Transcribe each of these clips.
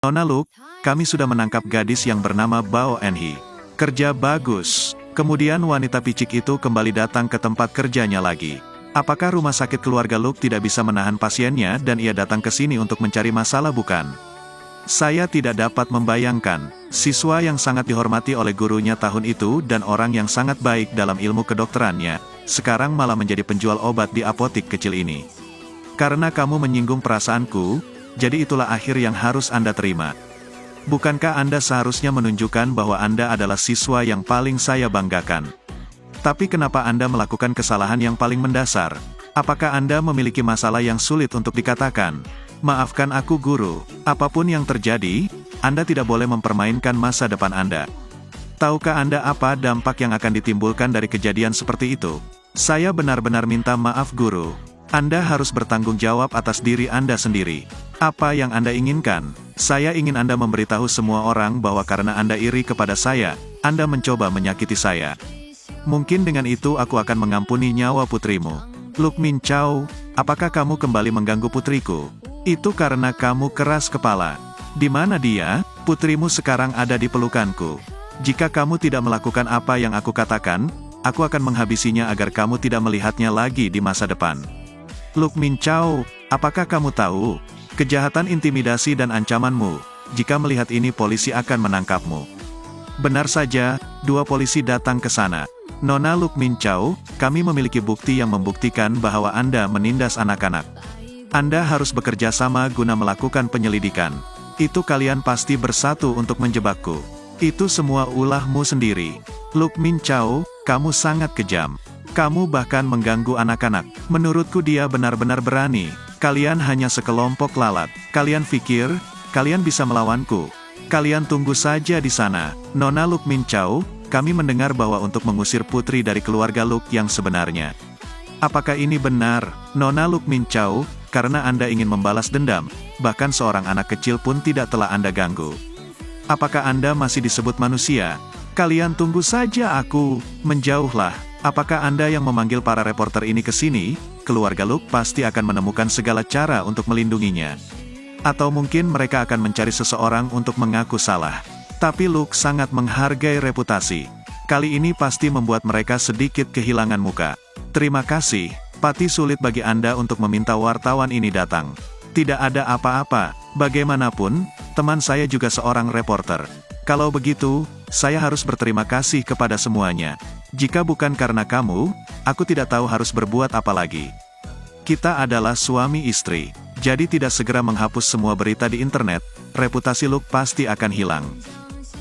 Nona Luke, kami sudah menangkap gadis yang bernama Bao Enhi. Kerja bagus. Kemudian wanita picik itu kembali datang ke tempat kerjanya lagi. Apakah rumah sakit keluarga Luke tidak bisa menahan pasiennya dan ia datang ke sini untuk mencari masalah bukan? Saya tidak dapat membayangkan, siswa yang sangat dihormati oleh gurunya tahun itu dan orang yang sangat baik dalam ilmu kedokterannya, sekarang malah menjadi penjual obat di apotik kecil ini. Karena kamu menyinggung perasaanku, jadi itulah akhir yang harus Anda terima. Bukankah Anda seharusnya menunjukkan bahwa Anda adalah siswa yang paling saya banggakan? Tapi kenapa Anda melakukan kesalahan yang paling mendasar? Apakah Anda memiliki masalah yang sulit untuk dikatakan? Maafkan aku guru, apapun yang terjadi, Anda tidak boleh mempermainkan masa depan Anda. Tahukah Anda apa dampak yang akan ditimbulkan dari kejadian seperti itu? Saya benar-benar minta maaf guru. Anda harus bertanggung jawab atas diri Anda sendiri. Apa yang Anda inginkan? Saya ingin Anda memberitahu semua orang bahwa karena Anda iri kepada saya, Anda mencoba menyakiti saya. Mungkin dengan itu aku akan mengampuni nyawa putrimu. Luke Min Chao, apakah kamu kembali mengganggu putriku? Itu karena kamu keras kepala. Di mana dia? Putrimu sekarang ada di pelukanku. Jika kamu tidak melakukan apa yang aku katakan, aku akan menghabisinya agar kamu tidak melihatnya lagi di masa depan. Luke Min Chao, apakah kamu tahu? Kejahatan intimidasi dan ancamanmu. Jika melihat ini polisi akan menangkapmu. Benar saja, dua polisi datang ke sana. Nona Luke Min Chao, kami memiliki bukti yang membuktikan bahwa Anda menindas anak-anak. Anda harus bekerja sama guna melakukan penyelidikan. Itu kalian pasti bersatu untuk menjebakku. Itu semua ulahmu sendiri. Luke Min Chao, kamu sangat kejam. Kamu bahkan mengganggu anak-anak. Menurutku dia benar-benar berani. Kalian hanya sekelompok lalat. Kalian pikir, kalian bisa melawanku. Kalian tunggu saja di sana. Nona Luke Min Chao, kami mendengar bahwa untuk mengusir putri dari keluarga Luke yang sebenarnya. Apakah ini benar, Nona Luke Min Chao? Karena Anda ingin membalas dendam, bahkan seorang anak kecil pun tidak telah Anda ganggu. Apakah Anda masih disebut manusia? Kalian tunggu saja aku, menjauhlah. Apakah Anda yang memanggil para reporter ini ke sini? Keluarga Luke pasti akan menemukan segala cara untuk melindunginya. Atau mungkin mereka akan mencari seseorang untuk mengaku salah. Tapi Luke sangat menghargai reputasi. Kali ini pasti membuat mereka sedikit kehilangan muka. Terima kasih. Pati sulit bagi Anda untuk meminta wartawan ini datang. Tidak ada apa-apa, bagaimanapun, teman saya juga seorang reporter. Kalau begitu, saya harus berterima kasih kepada semuanya. Jika bukan karena kamu, aku tidak tahu harus berbuat apa lagi. Kita adalah suami istri, jadi tidak segera menghapus semua berita di internet, reputasi Luke pasti akan hilang.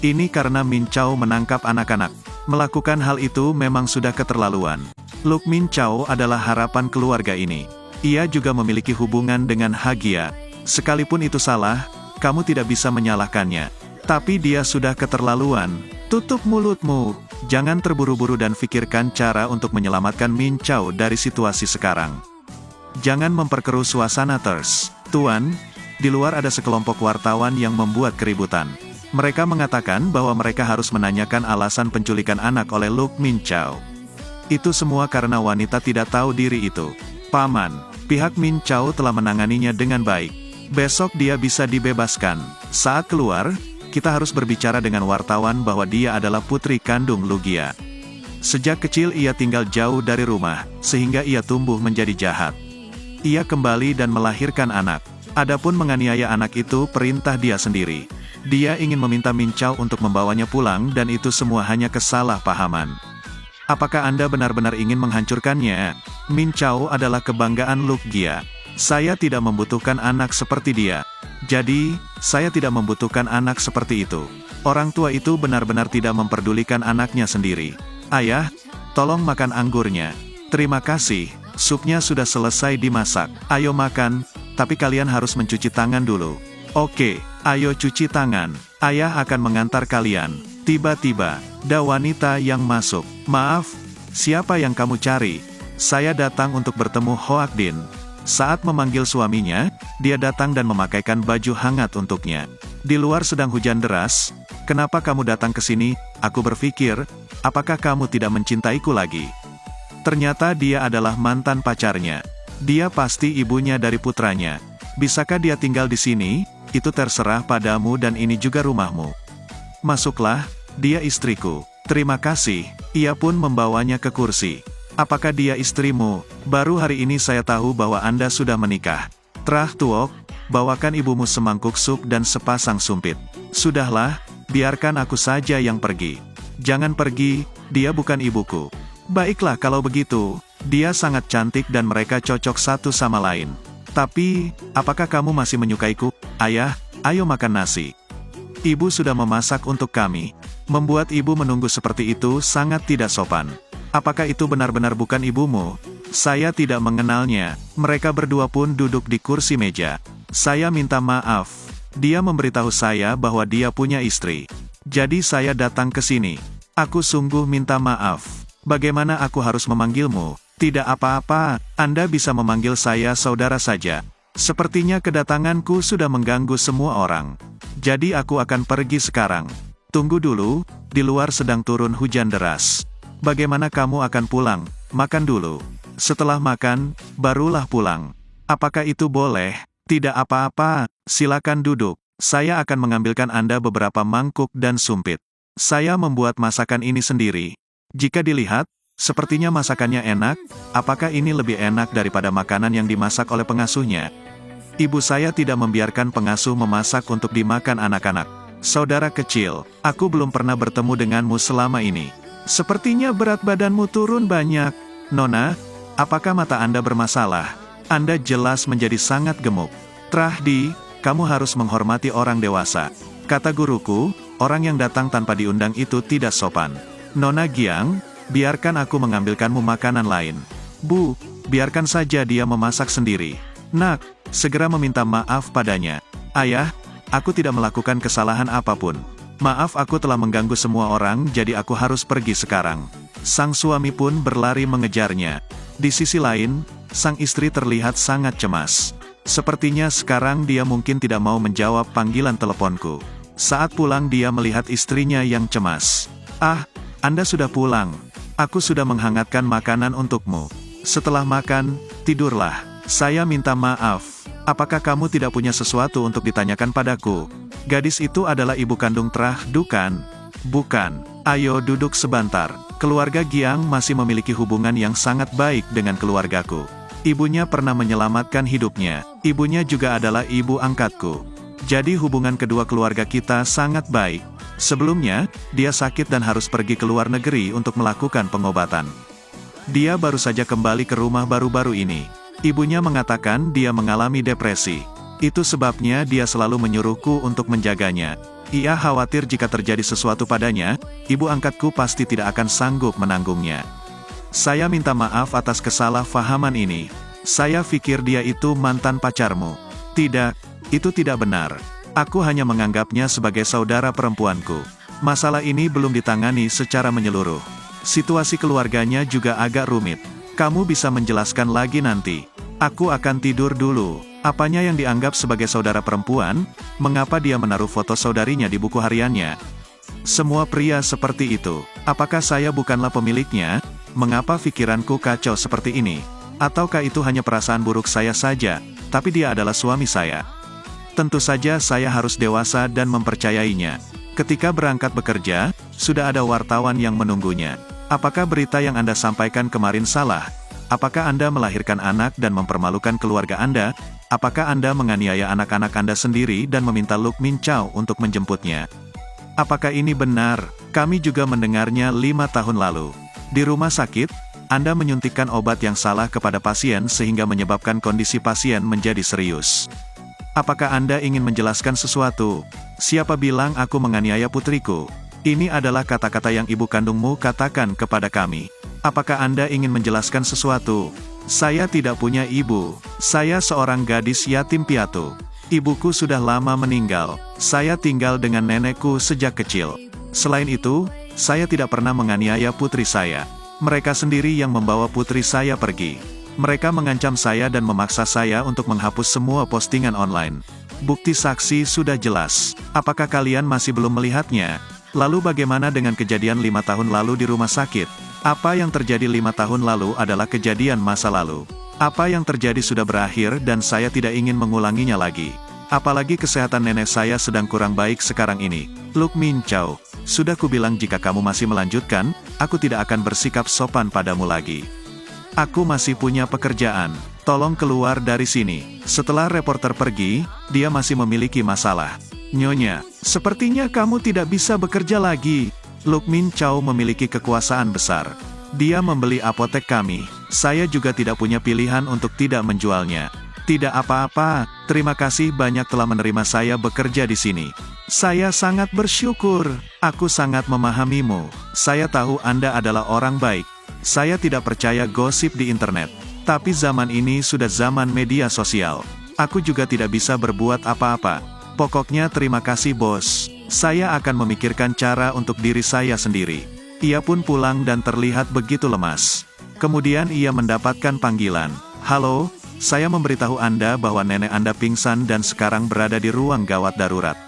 Ini karena Min Chao menangkap anak-anak. Melakukan hal itu memang sudah keterlaluan. Luke Min Chao adalah harapan keluarga ini. Ia juga memiliki hubungan dengan Hagia. Sekalipun itu salah, kamu tidak bisa menyalahkannya. Tapi dia sudah keterlaluan. Tutup mulutmu. Jangan terburu-buru dan pikirkan cara untuk menyelamatkan Min Chao dari situasi sekarang. Jangan memperkeruh suasana terus. Tuan, di luar ada sekelompok wartawan yang membuat keributan. Mereka mengatakan bahwa mereka harus menanyakan alasan penculikan anak oleh Luke Min Chao. Itu semua karena wanita tidak tahu diri itu. Paman, pihak Min Chao telah menanganinya dengan baik. Besok dia bisa dibebaskan. Saat keluar, kita harus berbicara dengan wartawan bahwa dia adalah putri kandung Lugia. Sejak kecil ia tinggal jauh dari rumah, sehingga ia tumbuh menjadi jahat. Ia kembali dan melahirkan anak. Adapun menganiaya anak itu perintah dia sendiri. Dia ingin meminta Min Chao untuk membawanya pulang dan itu semua hanya kesalahpahaman. Apakah Anda benar-benar ingin menghancurkannya? Min Chao adalah kebanggaan Lugia. Saya tidak membutuhkan anak seperti dia. Jadi, saya tidak membutuhkan anak seperti itu. Orang tua itu benar-benar tidak memperdulikan anaknya sendiri. Ayah, tolong makan anggurnya. Terima kasih, supnya sudah selesai dimasak. Ayo makan, tapi kalian harus mencuci tangan dulu. Oke, ayo cuci tangan. Ayah akan mengantar kalian. Tiba-tiba, ada wanita yang masuk. Maaf, siapa yang kamu cari? Saya datang untuk bertemu Hoak Din. Saat memanggil suaminya, dia datang dan memakaikan baju hangat untuknya. Di luar sedang hujan deras. Kenapa kamu datang ke sini? Aku berpikir, apakah kamu tidak mencintaiku lagi? Ternyata dia adalah mantan pacarnya. Dia pasti ibunya dari putranya. Bisakah dia tinggal di sini? itu terserah padamu dan ini juga rumahmu. Masuklah, dia istriku. Terima kasih, ia pun membawanya ke kursi. Apakah dia istrimu? Baru hari ini saya tahu bahwa Anda sudah menikah. Trah Tuok, bawakan ibumu semangkuk sup dan sepasang sumpit. Sudahlah, biarkan aku saja yang pergi. Jangan pergi, dia bukan ibuku. Baiklah kalau begitu, dia sangat cantik dan mereka cocok satu sama lain. Tapi, apakah kamu masih menyukaiku? Ayah, ayo makan nasi. Ibu sudah memasak untuk kami. Membuat ibu menunggu seperti itu sangat tidak sopan. Apakah itu benar-benar bukan ibumu? Saya tidak mengenalnya. Mereka berdua pun duduk di kursi meja. Saya minta maaf. Dia memberitahu saya bahwa dia punya istri. Jadi saya datang ke sini. Aku sungguh minta maaf. Bagaimana aku harus memanggilmu? Tidak apa-apa, Anda bisa memanggil saya saudara saja. Sepertinya kedatanganku sudah mengganggu semua orang. Jadi aku akan pergi sekarang. Tunggu dulu, di luar sedang turun hujan deras. Bagaimana kamu akan pulang? Makan dulu. Setelah makan, barulah pulang. Apakah itu boleh? Tidak apa-apa, silakan duduk. Saya akan mengambilkan Anda beberapa mangkuk dan sumpit. Saya membuat masakan ini sendiri. Jika dilihat, sepertinya masakannya enak. Apakah ini lebih enak daripada makanan yang dimasak oleh pengasuhnya? Ibu saya tidak membiarkan pengasuh memasak untuk dimakan anak-anak. Saudara kecil, aku belum pernah bertemu denganmu selama ini. Sepertinya berat badanmu turun banyak. Nona, apakah mata Anda bermasalah? Anda jelas menjadi sangat gemuk. Trahdi, kamu harus menghormati orang dewasa. Kata guruku, orang yang datang tanpa diundang itu tidak sopan. Nona Giang, biarkan aku mengambilkanmu makanan lain. Bu, biarkan saja dia memasak sendiri. Nak, segera meminta maaf padanya. Ayah, aku tidak melakukan kesalahan apapun. Maaf aku telah mengganggu semua orang jadi aku harus pergi sekarang. Sang suami pun berlari mengejarnya. Di sisi lain, sang istri terlihat sangat cemas. Sepertinya sekarang dia mungkin tidak mau menjawab panggilan teleponku. Saat pulang dia melihat istrinya yang cemas. Ah, Anda sudah pulang. Aku sudah menghangatkan makanan untukmu. Setelah makan, tidurlah. Saya minta maaf. Apakah kamu tidak punya sesuatu untuk ditanyakan padaku? Gadis itu adalah ibu kandung Trah Du kan? Bukan. Ayo duduk sebentar. Keluarga Giang masih memiliki hubungan yang sangat baik dengan keluargaku. Ibunya pernah menyelamatkan hidupnya. Ibunya juga adalah ibu angkatku. Jadi hubungan kedua keluarga kita sangat baik. Sebelumnya, dia sakit dan harus pergi ke luar negeri untuk melakukan pengobatan. Dia baru saja kembali ke rumah baru-baru ini. Ibunya mengatakan dia mengalami depresi. Itu sebabnya dia selalu menyuruhku untuk menjaganya. Ia khawatir jika terjadi sesuatu padanya, ibu angkatku pasti tidak akan sanggup menanggungnya. Saya minta maaf atas kesalahpahaman ini. Saya pikir dia itu mantan pacarmu. Tidak, itu tidak benar. Aku hanya menganggapnya sebagai saudara perempuanku. Masalah ini belum ditangani secara menyeluruh. Situasi keluarganya juga agak rumit. Kamu bisa menjelaskan lagi nanti. Aku akan tidur dulu. Apanya yang dianggap sebagai saudara perempuan? Mengapa dia menaruh foto saudarinya di buku hariannya? Semua pria seperti itu. Apakah saya bukanlah pemiliknya? Mengapa pikiranku kacau seperti ini? Ataukah itu hanya perasaan buruk saya saja, tapi dia adalah suami saya? Tentu saja saya harus dewasa dan mempercayainya. Ketika berangkat bekerja, sudah ada wartawan yang menunggunya. Apakah berita yang Anda sampaikan kemarin salah? Apakah Anda melahirkan anak dan mempermalukan keluarga Anda? Apakah Anda menganiaya anak-anak Anda sendiri dan meminta Luk Min Chow untuk menjemputnya? Apakah ini benar? Kami juga mendengarnya 5 tahun lalu. Di rumah sakit, Anda menyuntikkan obat yang salah kepada pasien sehingga menyebabkan kondisi pasien menjadi serius. Apakah Anda ingin menjelaskan sesuatu? Siapa bilang aku menganiaya putriku? Ini adalah kata-kata yang ibu kandungmu katakan kepada kami. Apakah Anda ingin menjelaskan sesuatu? Saya tidak punya ibu. Saya seorang gadis yatim piatu. Ibuku sudah lama meninggal. Saya tinggal dengan nenekku sejak kecil. Selain itu, saya tidak pernah menganiaya putri saya. Mereka sendiri yang membawa putri saya pergi. Mereka mengancam saya dan memaksa saya untuk menghapus semua postingan online. Bukti saksi sudah jelas. Apakah kalian masih belum melihatnya? Lalu bagaimana dengan kejadian 5 tahun lalu di rumah sakit? Apa yang terjadi 5 tahun lalu adalah kejadian masa lalu. Apa yang terjadi sudah berakhir dan saya tidak ingin mengulanginya lagi. Apalagi kesehatan nenek saya sedang kurang baik sekarang ini. Luk Min Chow, sudah kubilang jika kamu masih melanjutkan, aku tidak akan bersikap sopan padamu lagi. Aku masih punya pekerjaan, tolong keluar dari sini. Setelah reporter pergi, dia masih memiliki masalah. Nyonya, sepertinya kamu tidak bisa bekerja lagi. Luk Min Chow memiliki kekuasaan besar. Dia membeli apotek kami, saya juga tidak punya pilihan untuk tidak menjualnya. Tidak apa-apa, terima kasih banyak telah menerima saya bekerja di sini. Saya sangat bersyukur, aku sangat memahamimu. Saya tahu Anda adalah orang baik. Saya tidak percaya gosip di internet. Tapi zaman ini sudah zaman media sosial. Aku juga tidak bisa berbuat apa-apa. Pokoknya terima kasih bos. Saya akan memikirkan cara untuk diri saya sendiri. Ia pun pulang dan terlihat begitu lemas. Kemudian ia mendapatkan panggilan. Halo, saya memberitahu Anda bahwa nenek Anda pingsan dan sekarang berada di ruang gawat darurat.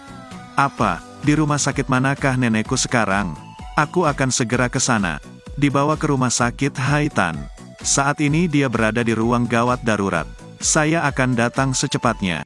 Apa? Di rumah sakit manakah nenekku sekarang? Aku akan segera ke sana. Dibawa ke rumah sakit Haitan. Saat ini dia berada di ruang gawat darurat. Saya akan datang secepatnya.